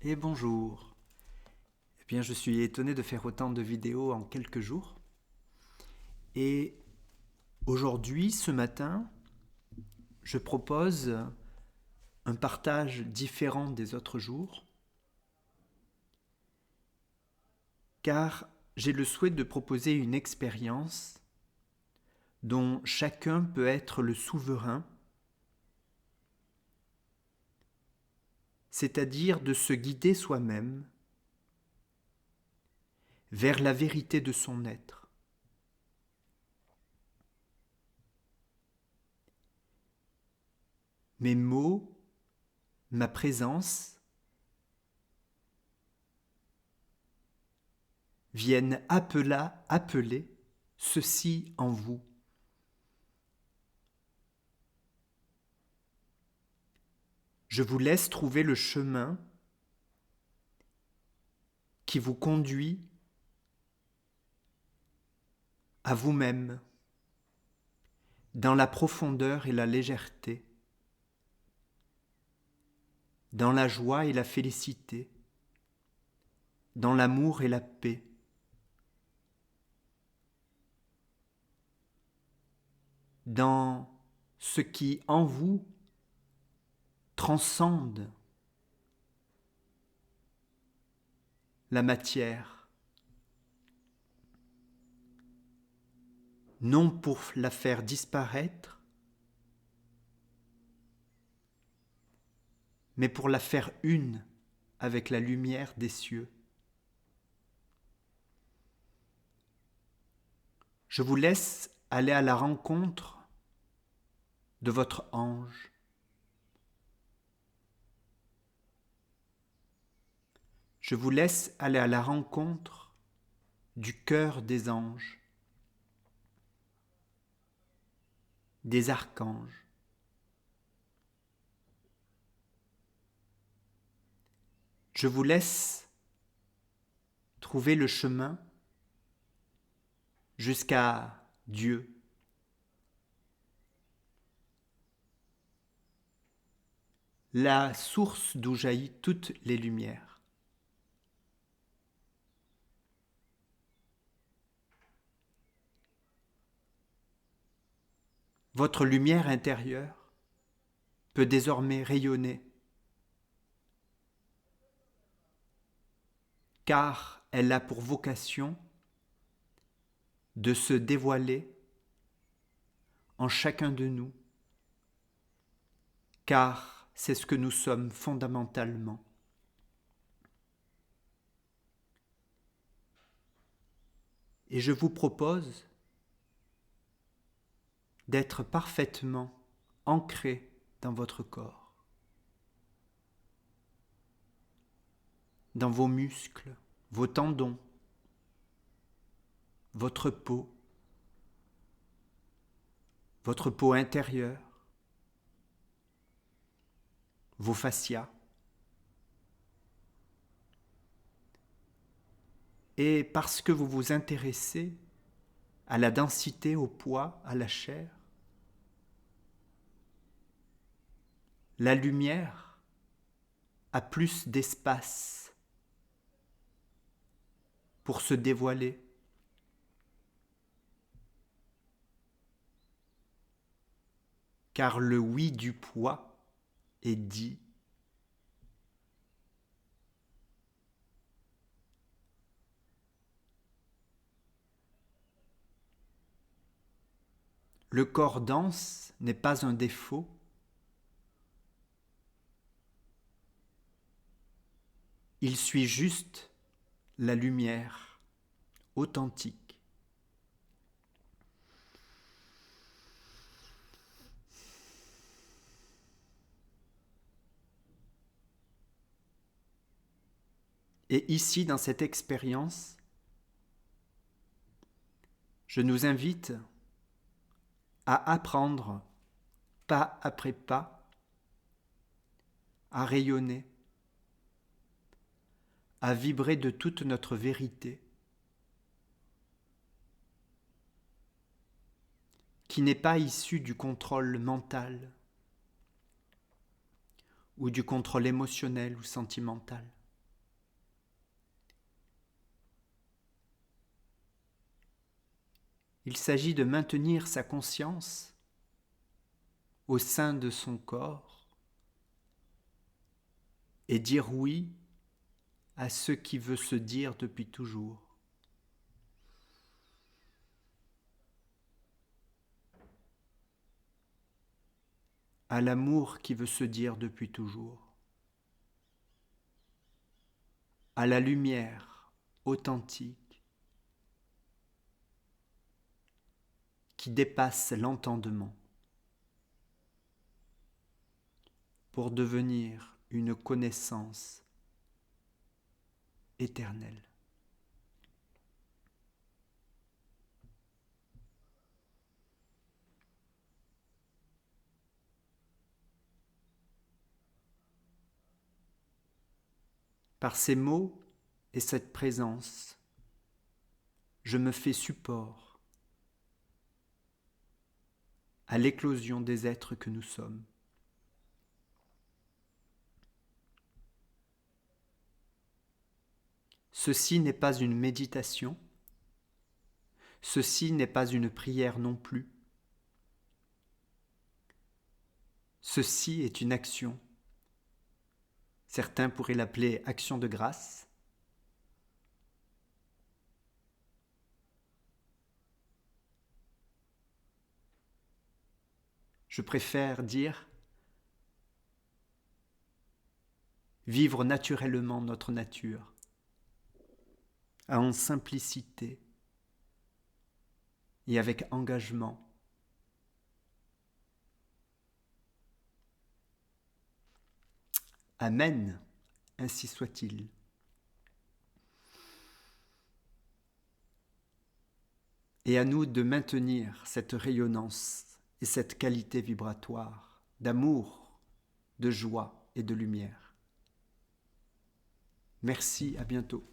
Et bonjour. Eh bien, je suis étonné de faire autant de vidéos en quelques jours. Et aujourd'hui, ce matin, je propose un partage différent des autres jours, car j'ai le souhait de proposer une expérience dont chacun peut être le souverain, c'est-à-dire de se guider soi-même vers la vérité de son être. Mes mots, ma présence viennent appeler ceci en vous. Je vous laisse trouver le chemin qui vous conduit à vous-même, dans la profondeur et la légèreté, dans la joie et la félicité, dans l'amour et la paix. Dans ce qui en vous transcende la matière, non pour la faire disparaître, mais pour la faire une avec la lumière des cieux. Je vous laisse aller à la rencontre de votre ange. Je vous laisse aller à la rencontre du cœur des anges, des archanges. Je vous laisse trouver le chemin jusqu'à Dieu. La source d'où jaillissent toutes les lumières. Votre lumière intérieure peut désormais rayonner, car elle a pour vocation de se dévoiler en chacun de nous, car c'est ce que nous sommes fondamentalement. Et je vous propose d'être parfaitement ancré dans votre corps, dans vos muscles, vos tendons, votre peau intérieure, vos fascias. Et parce que vous vous intéressez à la densité, au poids, à la chair, la lumière a plus d'espace pour se dévoiler. Car le oui du poids est dit. Le corps dense n'est pas un défaut. Il suit juste la lumière authentique. Et ici, dans cette expérience, je nous invite à apprendre, pas après pas, à rayonner, à vibrer de toute notre vérité, qui n'est pas issue du contrôle mental ou du contrôle émotionnel ou sentimental. Il s'agit de maintenir sa conscience au sein de son corps et dire oui à ce qui veut se dire depuis toujours. À l'amour qui veut se dire depuis toujours. À la lumière authentique qui dépasse l'entendement pour devenir une connaissance éternelle. Par ces mots et cette présence, je me fais support à l'éclosion des êtres que nous sommes. Ceci n'est pas une méditation, ceci n'est pas une prière non plus. Ceci est une action. Certains pourraient l'appeler action de grâce. Je préfère dire vivre naturellement notre nature, en simplicité et avec engagement. Amen, ainsi soit-il. Et à nous de maintenir cette rayonnance et cette qualité vibratoire d'amour, de joie et de lumière. Merci, à bientôt.